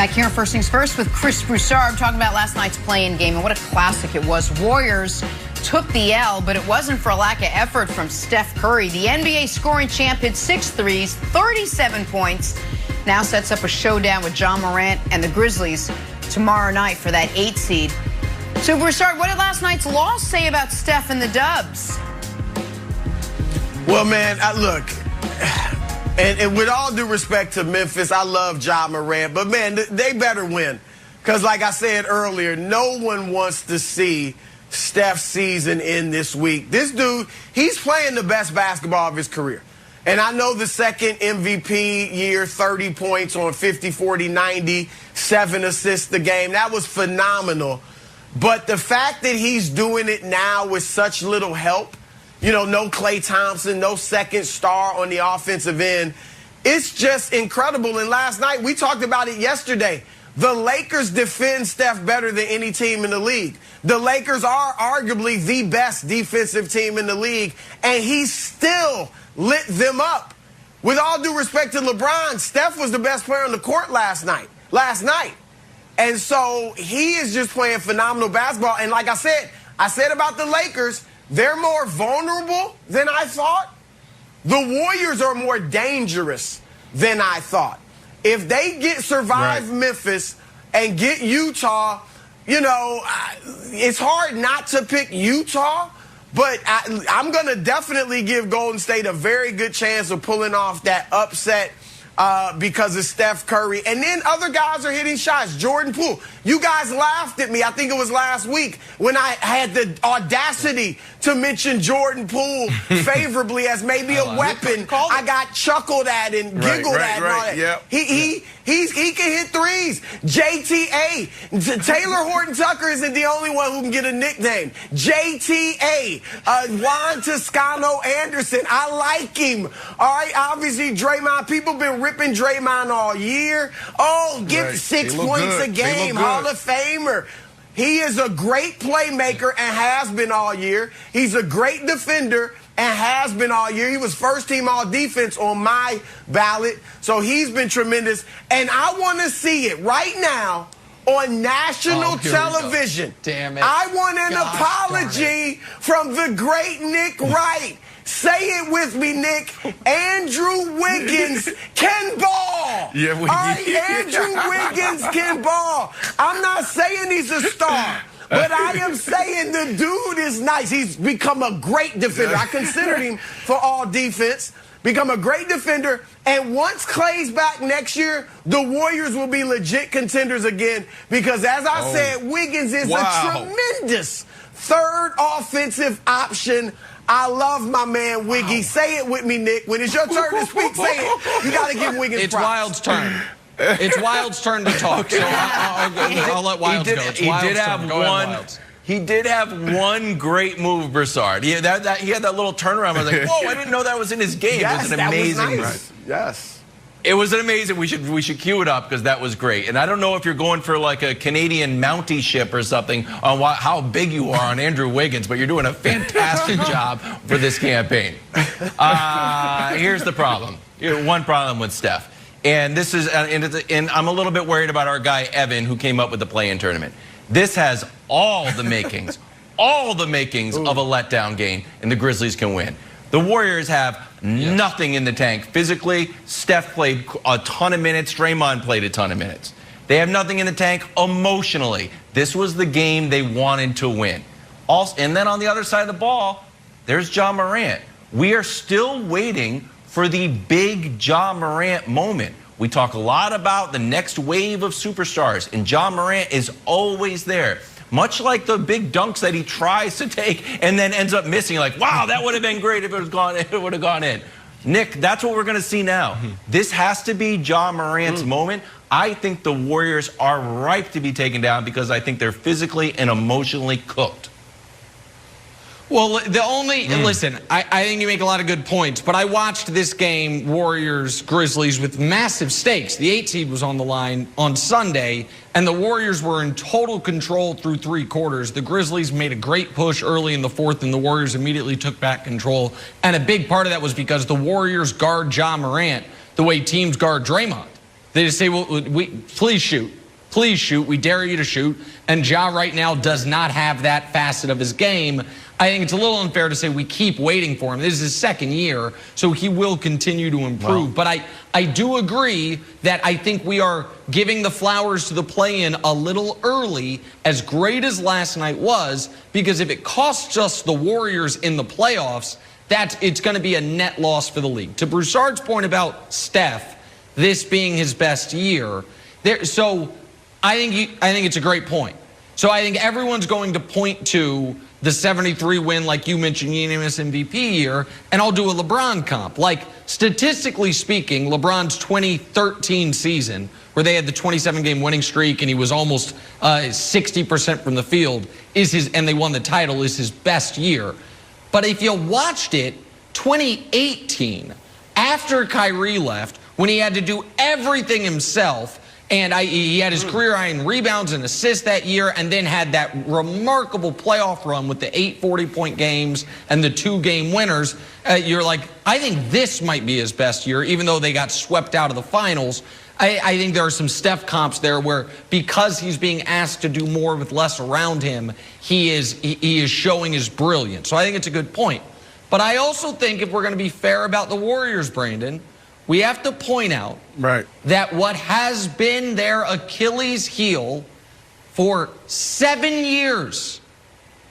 Back here on First Things First with Chris Broussard, talking about last night's play-in game and what a classic it was. Warriors took the L, but it wasn't for a lack of effort from Steph Curry. The NBA scoring champ hit 6 threes, 37 points. Now sets up a showdown with Ja Morant and the Grizzlies tomorrow night for that 8 seed. So Broussard, what did last night's loss say about Steph and the Dubs? Well, man, look. And with all due respect to Memphis, I love Ja Morant, but man, they better win. Because like I said earlier, no one wants to see Steph's season end this week. This dude, he's playing the best basketball of his career. And I know the second MVP year, 30 points on 50, 40, 90, 7 assists a game. That was phenomenal. But the fact that he's doing it now with such little help, you know, no Klay Thompson, no second star on the offensive end. It's just incredible. And last night, we talked about it yesterday. The Lakers defend Steph better than any team in the league. The Lakers are arguably the best defensive team in the league, and he still lit them up. With all due respect to LeBron, Steph was the best player on the court last night. And so he is just playing phenomenal basketball. And like I said about the Lakers, they're more vulnerable than I thought. The Warriors are more dangerous than I thought. If they survive Memphis and get Utah, you know, it's hard not to pick Utah, but I'm going to definitely give Golden State a very good chance of pulling off that upset because of Steph Curry. And then other guys are hitting shots. Jordan Poole. You guys laughed at me, I think it was last week, when I had the audacity to mention Jordan Poole favorably as maybe a weapon. I got chuckled at and giggled at and all that. Yep. He can hit threes. JTA. Taylor Horton-Tucker isn't the only one who can get a nickname. JTA. Juan Toscano Anderson. I like him. All right, obviously Draymond. People been ripping Draymond all year. Oh, give 6 points a game. Hall of Famer. He is a great playmaker and has been all year. He's a great defender and has been all year. He was first team all defense on my ballot. So he's been tremendous. And I want to see it right now on national television. Damn it. I want an apology from the great Nick Wright. Say it with me, Nick. Andrew Wiggins can ball. Yeah, all right, Andrew Wiggins can ball. I'm not saying he's a star, but I am saying the dude is nice. He's become a great defender. I considered him for all defense. Become a great defender. And once Klay's back next year, the Warriors will be legit contenders again because, as I said, Wiggins is a tremendous third offensive option. I love my man Wiggy. Say it with me, Nick. When it's your turn to speak, say it. You got to give Wiggins props. It's Wild's turn. It's Wild's turn to talk. So I'll let Wild go. He did have one great move, Broussard. He had that little turnaround. I was like, whoa, I didn't know that was in his game. Yes, it was an amazing nice. Yes. It was an amazing. We should cue it up because that was great. And I don't know if you're going for like a Canadian Mountie ship or something on how big you are on Andrew Wiggins, but you're doing a fantastic job for this campaign. Here's the problem. One problem with Steph. And this is, and I'm a little bit worried about our guy Evan, who came up with the play-in tournament. This has all the makings, of a letdown game, and the Grizzlies can win. The Warriors have nothing in the tank. Physically, Steph played a ton of minutes. Draymond played a ton of minutes. They have nothing in the tank emotionally. This was the game they wanted to win. Also, and then on the other side of the ball, there's Ja Morant. We are still waiting for the big Ja Morant moment. We talk a lot about the next wave of superstars, and Ja Morant is always there. Much like the big dunks that he tries to take and then ends up missing. Like, wow, that would have been great if it would have gone in. Nick, that's what we're going to see now. This has to be Ja Morant's moment. I think the Warriors are ripe to be taken down because I think they're physically and emotionally cooked. Well, listen, I think you make a lot of good points, but I watched this game, Warriors-Grizzlies, with massive stakes. The 8 seed was on the line on Sunday, and the Warriors were in total control through 3 quarters. The Grizzlies made a great push early in the 4th, and the Warriors immediately took back control. And a big part of that was because the Warriors guard Ja Morant the way teams guard Draymond. They just say, well, please shoot. Please shoot. We dare you to shoot. And Ja right now does not have that facet of his game. I think it's a little unfair to say we keep waiting for him. This is his second year, so he will continue to improve. But I do agree that I think we are giving the flowers to the play-in a little early, as great as last night was, because if it costs us the Warriors in the playoffs, it's going to be a net loss for the league. To Broussard's point about Steph, this being his best year, so I think it's a great point. So I think everyone's going to point to the 73 win, like you mentioned, unanimous MVP year, and I'll do a LeBron comp. Like, statistically speaking, LeBron's 2013 season, where they had the 27-game winning streak and he was almost 60% from the field, and they won the title, is his best year. But if you watched it, 2018, after Kyrie left, when he had to do everything himself, and he had his career high in rebounds and assists that year, and then had that remarkable playoff run with the 8 40-point games and the 2-game winners. You're like, I think this might be his best year, even though they got swept out of the finals. I think there are some Steph comps there where, because he's being asked to do more with less around him, he is showing his brilliance. So I think it's a good point. But I also think, if we're going to be fair about the Warriors, Brandon, we have to point out that what has been their Achilles heel for 7 years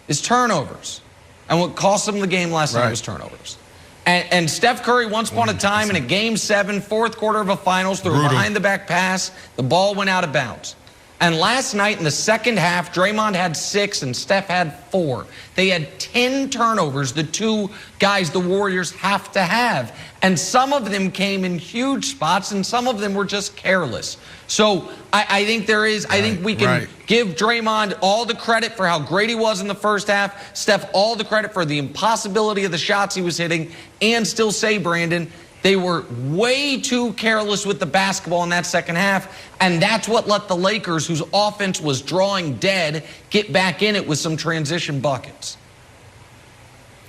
is turnovers. And what cost them the game last night was turnovers. And Steph Curry, once upon a time, in a Game 7, fourth quarter of a finals, threw a behind-the-back pass. The ball went out of bounds. And last night in the second half, Draymond had 6 and Steph had 4. They had 10 turnovers, the two guys the Warriors have to have. And some of them came in huge spots, and some of them were just careless. So I think I think we can give Draymond all the credit for how great he was in the first half, Steph all the credit for the impossibility of the shots he was hitting, and still say, Brandon, they were way too careless with the basketball in that second half, and that's what let the Lakers, whose offense was drawing dead, get back in it with some transition buckets.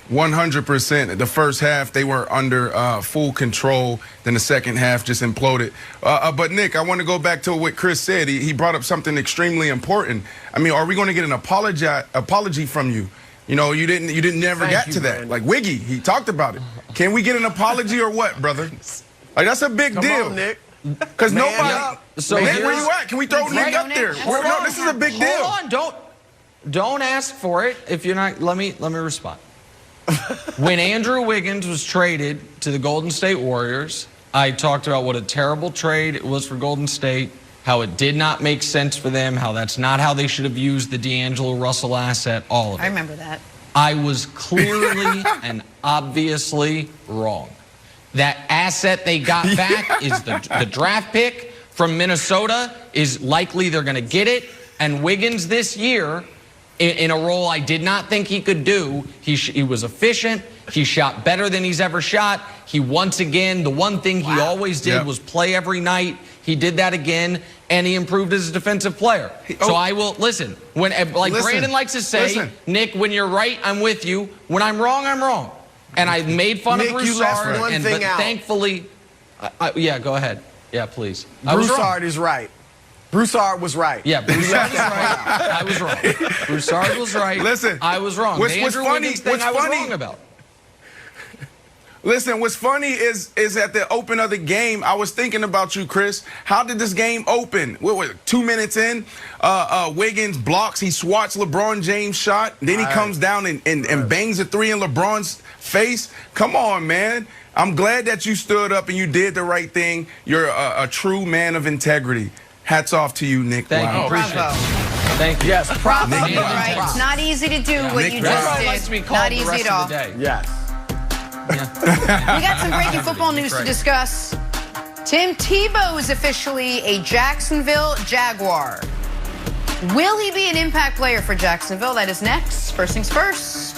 100%. The first half, they were under full control. Then the second half just imploded. But, Nick, I want to go back to what Chris said. He brought up something extremely important. I mean, are we going to get an apology from you? You know, you didn't never get to that. Like Wiggy, he talked about it. Can we get an apology or what, brother? Like, that's a big deal. Come on, Nick. Because nobody. So Nick, where you at? Can we throw Nick up there? No, this is a big deal. Hold on, don't ask for it if you're not. Let me respond. When Andrew Wiggins was traded to the Golden State Warriors, I talked about what a terrible trade it was for Golden State, how it did not make sense for them, how that's not how they should have used the D'Angelo Russell asset, all of it. I remember that. I was clearly and obviously wrong. That asset they got back is the draft pick from Minnesota, is likely they're going to get it. And Wiggins this year, in a role I did not think he could do, he was efficient. He shot better than he's ever shot. He, once again, the one thing he always did was play every night. He did that again, and he improved as a defensive player. So I will, listen, Brandon likes to say, Nick, when you're right, I'm with you. When I'm wrong, I'm wrong. And I made fun of Broussard, but thankfully, yeah, go ahead. Yeah, please. Broussard is right. Broussard was right. Yeah, Broussard was right. I was wrong. Broussard was right. Listen, I was wrong. What's funny? I was wrong about. Listen, what's funny is at the open of the game, I was thinking about you, Chris. How did this game open? 2 minutes in, Wiggins blocks. He swats LeBron James' shot. Then he comes down and bangs a 3 in LeBron's face. Come on, man. I'm glad that you stood up and you did the right thing. You're a true man of integrity. Hats off to you, Nick. Thank you. Appreciate it. Thank you. Yes, bravo. Right. It's not easy to do what you just did. Likes to be called not the easy rest at all. of the day. Yes. We got some breaking football news to discuss. Tim Tebow is officially a Jacksonville Jaguar. Will he be an impact player for Jacksonville? That is next. First things first.